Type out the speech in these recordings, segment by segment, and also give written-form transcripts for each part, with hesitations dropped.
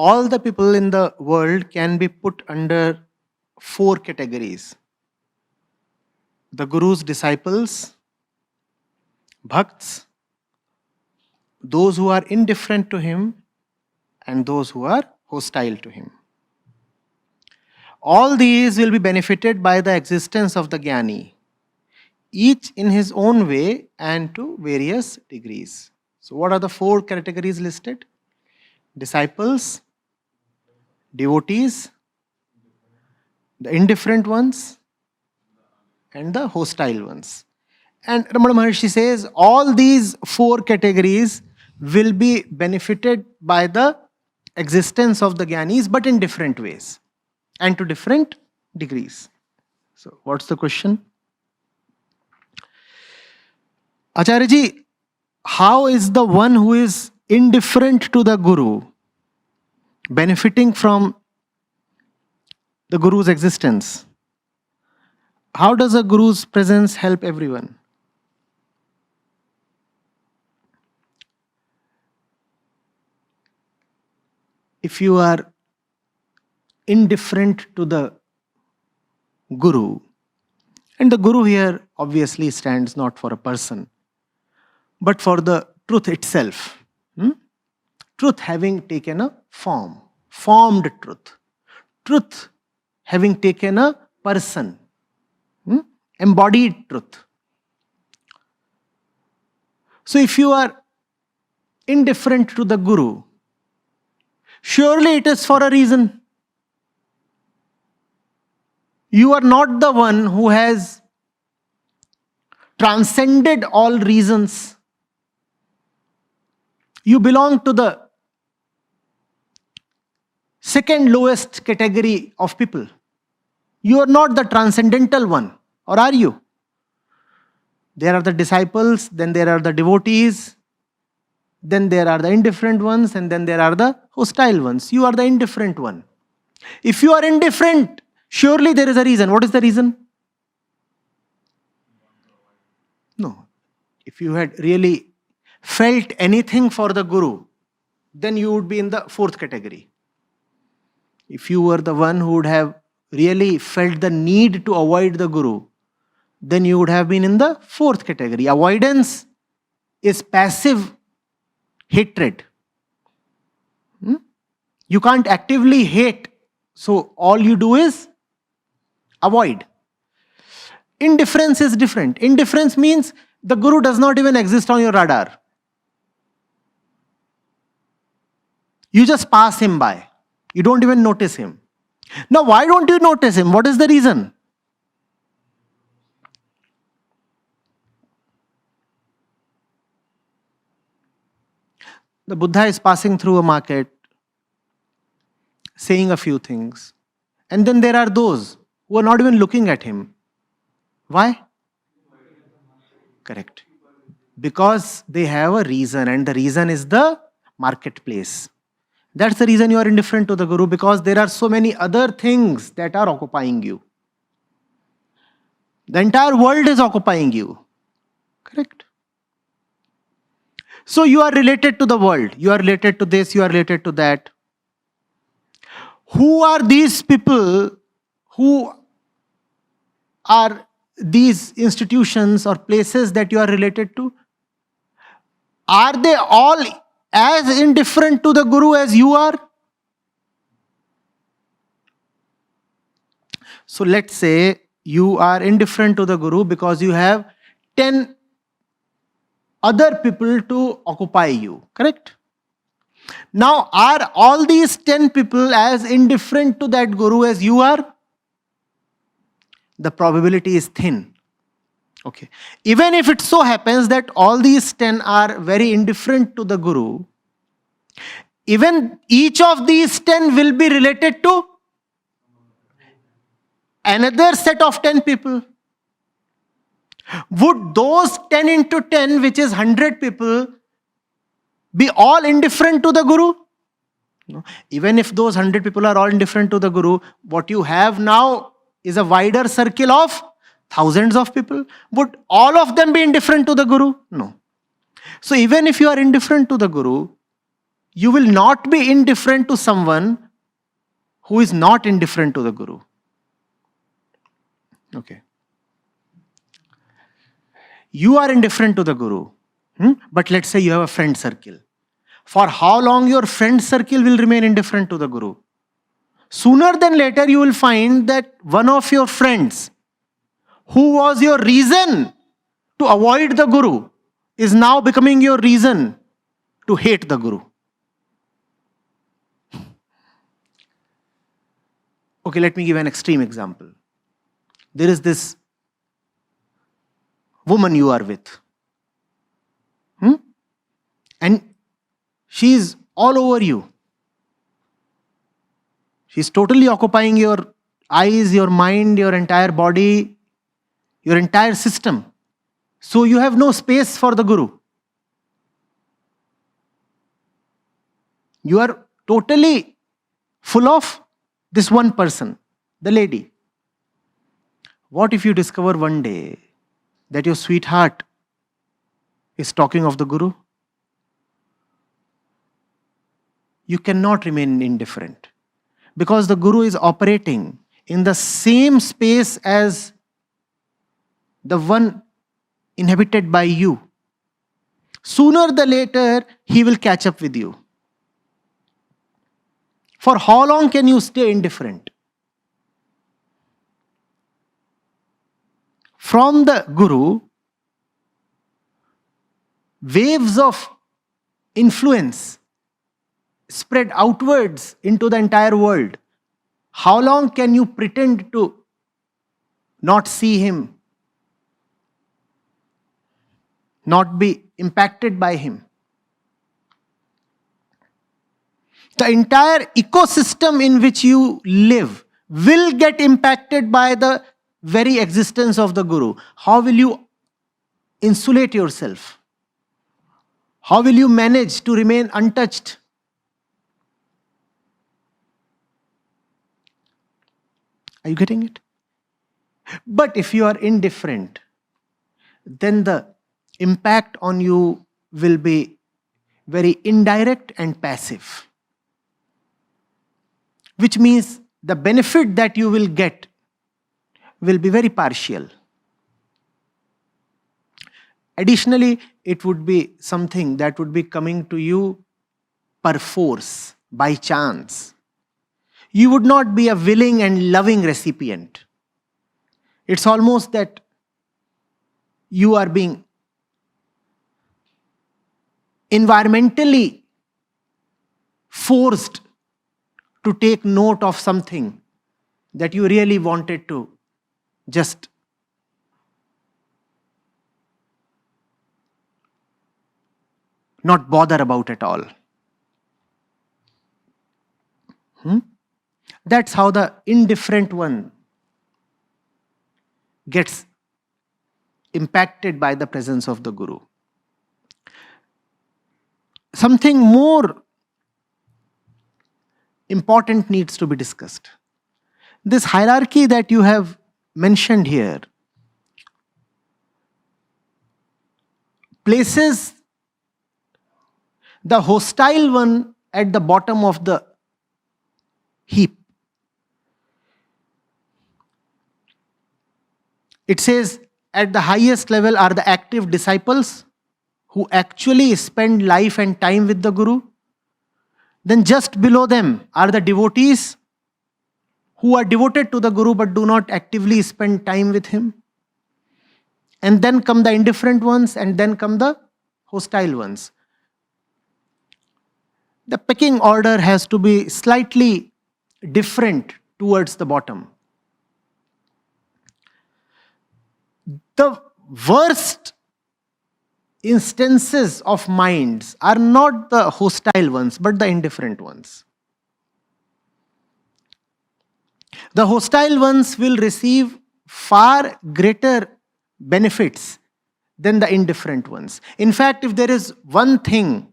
all the people in the world can be put under 4 categories. The Guru's disciples, bhakts, those who are indifferent to him, and those who are hostile to him. All these will be benefited by the existence of the Jnani, each in his own way and to various degrees. So what are the 4 categories listed? Disciples, devotees, the indifferent ones, and the hostile ones. And Raman Maharishi says all these 4 categories will be benefited by the existence of the Jnanis, but in different ways and to different degrees. So what's the question? Acharya ji, how is the one who is indifferent to the Guru benefiting from the Guru's existence? How does a Guru's presence help everyone? If you are indifferent to the Guru, and the Guru here obviously stands not for a person, but for the truth itself. Truth having taken a form, formed truth. Truth having taken a person, embodied truth. So if you are indifferent to the Guru, surely it is for a reason. You are not the one who has transcended all reasons. You belong to the second lowest category of people. You are not the transcendental one, or are you? There are the disciples, then there are the devotees, then there are the indifferent ones, and then there are the hostile ones. You are the indifferent one. If you are indifferent, surely there is a reason. What is the reason? No. If you had really felt anything for the Guru, then you would be in the 4th category. If you were the one who would have really felt the need to avoid the Guru, then you would have been in the 4th category. Avoidance is passive hatred. You can't actively hate, so all you do is avoid. Indifference is different. Indifference means the Guru does not even exist on your radar. You just pass him by. You don't even notice him. Now, why don't you notice him? What is the reason? The Buddha is passing through a market, saying a few things. And then there are those who are not even looking at him. Why? Correct. Because they have a reason, and the reason is the marketplace. That's the reason you are indifferent to the Guru, because there are so many other things that are occupying you. The entire world is occupying you. Correct? So you are related to the world. You are related to this, you are related to that. Who are these people? Who are these institutions or places that you are related to? Are they all as indifferent to the Guru as you are? So let's say you are indifferent to the Guru because you have 10 other people to occupy you, correct? Now, are all these 10 people as indifferent to that Guru as you are? The probability is thin. Okay. Even if it so happens that all these 10 are very indifferent to the Guru, even each of these 10 will be related to another set of 10 people. Would those 10 into 10, which is 100 people, be all indifferent to the Guru? No. Even if those 100 people are all indifferent to the Guru, what you have now is a wider circle of thousands of people. Would all of them be indifferent to the Guru? No. So even if you are indifferent to the Guru, You will not be indifferent to someone who is not indifferent to the Guru. Okay. You are indifferent to the Guru. But let's say you have a friend circle. For how long your friend circle will remain indifferent to the Guru? Sooner than later you will find that one of your friends, who was your reason to avoid the Guru, is now becoming your reason to hate the Guru. Okay, let me give an extreme example. There is this woman you are with. And she is all over you. She is totally occupying your eyes, your mind, your entire body, your entire system. So you have no space for the Guru. You are totally full of this one person, the lady. What if you discover one day that your sweetheart is talking of the Guru? You cannot remain indifferent, because the Guru is operating in the same space as the one inhabited by you. Sooner or later, he will catch up with you. For how long can you stay indifferent? From the Guru, waves of influence spread outwards into the entire world. How long can you pretend to not see him, not be impacted by him? The entire ecosystem in which you live will get impacted by the very existence of the Guru. How will you insulate yourself? How will you manage to remain untouched? Are you getting it? But if you are indifferent, then the impact on you will be very indirect and passive. Which means the benefit that you will get will be very partial. Additionally, it would be something that would be coming to you per force, by chance. You would not be a willing and loving recipient. It's almost that you are being environmentally forced to take note of something that you really wanted to just not bother about at all. That's how the indifferent one gets impacted by the presence of the Guru. Something more important needs to be discussed. This hierarchy that you have mentioned here places the hostile one at the bottom of the heap. It says at the highest level are the active disciples who actually spend life and time with the Guru. Then just below them are the devotees who are devoted to the Guru but do not actively spend time with him. And then come the indifferent ones, and then come the hostile ones. The pecking order has to be slightly different towards the bottom. The worst instances of minds are not the hostile ones, but the indifferent ones. The hostile ones will receive far greater benefits than the indifferent ones. In fact, if there is one thing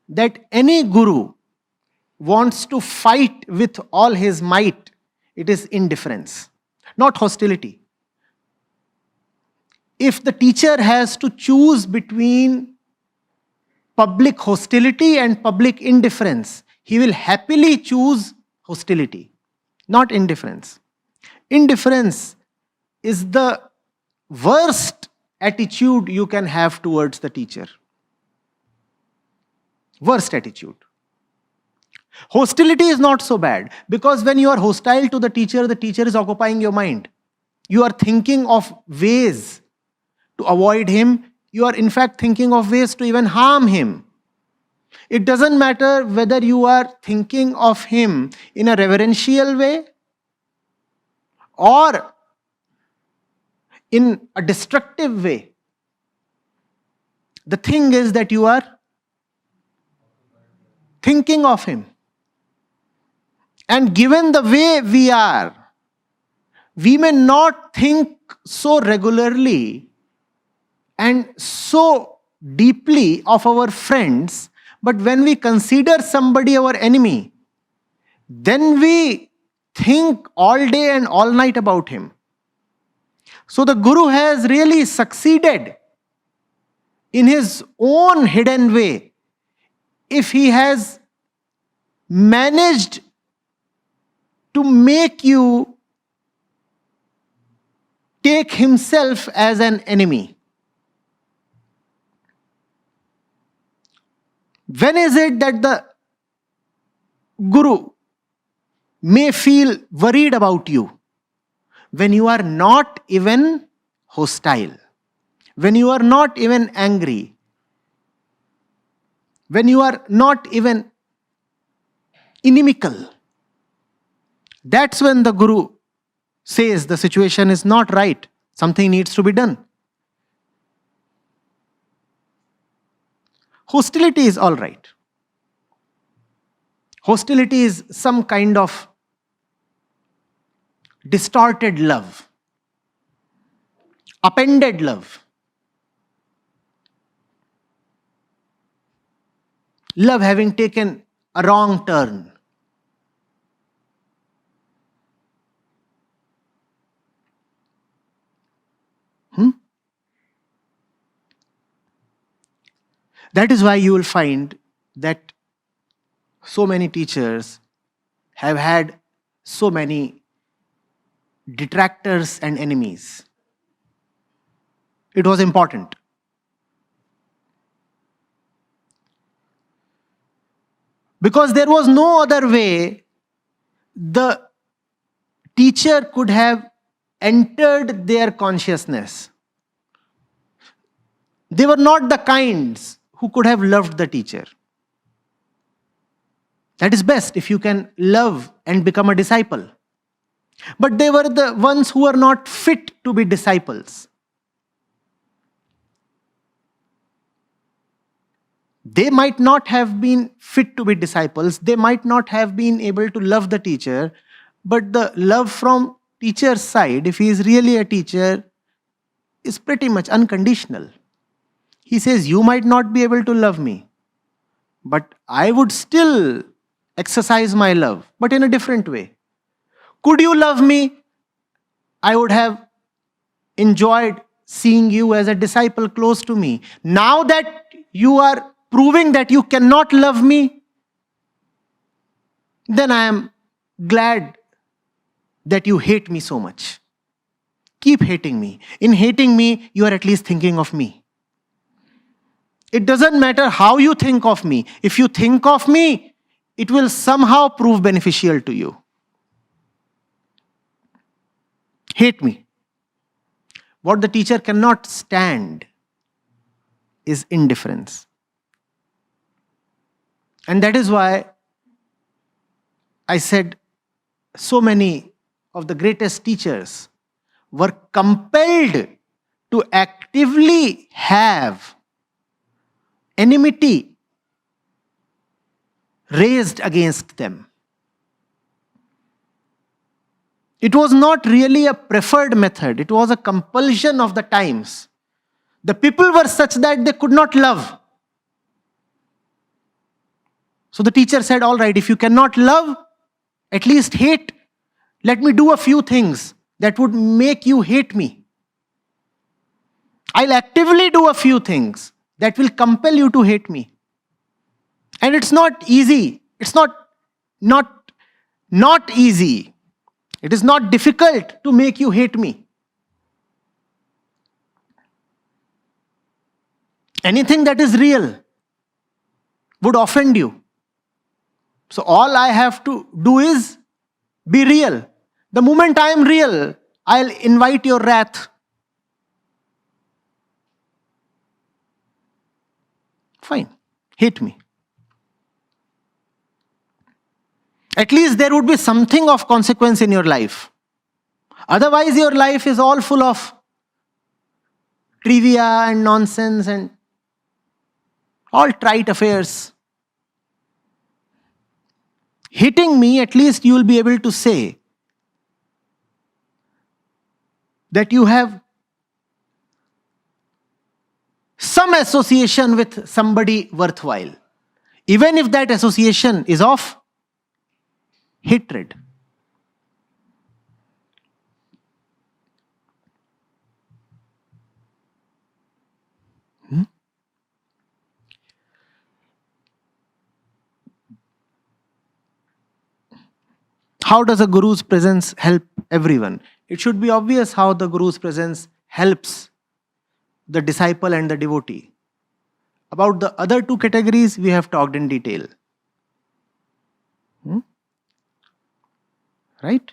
that any guru wants to fight with all his might, it is indifference, not hostility. If the teacher has to choose between public hostility and public indifference, he will happily choose hostility, not indifference. Indifference is the worst attitude you can have towards the teacher. Worst attitude. Hostility is not so bad, because when you are hostile to the teacher is occupying your mind. You are thinking of ways to avoid him. You are in fact thinking of ways to even harm him. It doesn't matter whether you are thinking of him in a reverential way or in a destructive way. The thing is that you are thinking of him. And given the way we are, we may not think so regularly and so deeply of our friends, but when we consider somebody our enemy, then we think all day and all night about him. So the Guru has really succeeded in his own hidden way if he has managed to make you take himself as an enemy. When is it that the Guru may feel worried about you? When you are not even hostile, when you are not even angry, when you are not even inimical. That's when the Guru says the situation is not right. Something needs to be done. Hostility is all right. Hostility is some kind of distorted love, appended love. Love having taken a wrong turn. That is why you will find that so many teachers have had so many detractors and enemies. It was important. Because there was no other way the teacher could have entered their consciousness. They were not the kinds who could have loved the teacher. That is best if you can love and become a disciple. But they were the ones who were not fit to be disciples. They might not have been fit to be disciples. They might not have been able to love the teacher. But the love from teacher's side, if he is really a teacher, is pretty much unconditional. He says, you might not be able to love me, but I would still exercise my love, but in a different way. Could you love me? I would have enjoyed seeing you as a disciple close to me. Now that you are proving that you cannot love me, then I am glad that you hate me so much. Keep hating me. In hating me, you are at least thinking of me. It doesn't matter how you think of me. If you think of me, it will somehow prove beneficial to you. Hate me. What the teacher cannot stand is indifference. And that is why I said so many of the greatest teachers were compelled to actively have enmity raised against them. It was not really a preferred method. It was a compulsion of the times. The people were such that they could not love. So the teacher said, all right, if you cannot love, at least hate. Let me do a few things that would make you hate me. I'll actively do a few things that will compel you to hate me. And it's not easy. It's not easy. It is not difficult to make you hate me. Anything that is real would offend you. So all I have to do is be real. The moment I am real, I'll invite your wrath. Fine. Hate me. At least there would be something of consequence in your life. Otherwise, your life is all full of trivia and nonsense and all trite affairs. Hating me, at least you will be able to say that you have some association with somebody worthwhile, even if that association is of hatred. How does a guru's presence help everyone? It should be obvious how the guru's presence helps the disciple and the devotee. About the other two categories, we have talked in detail. Right?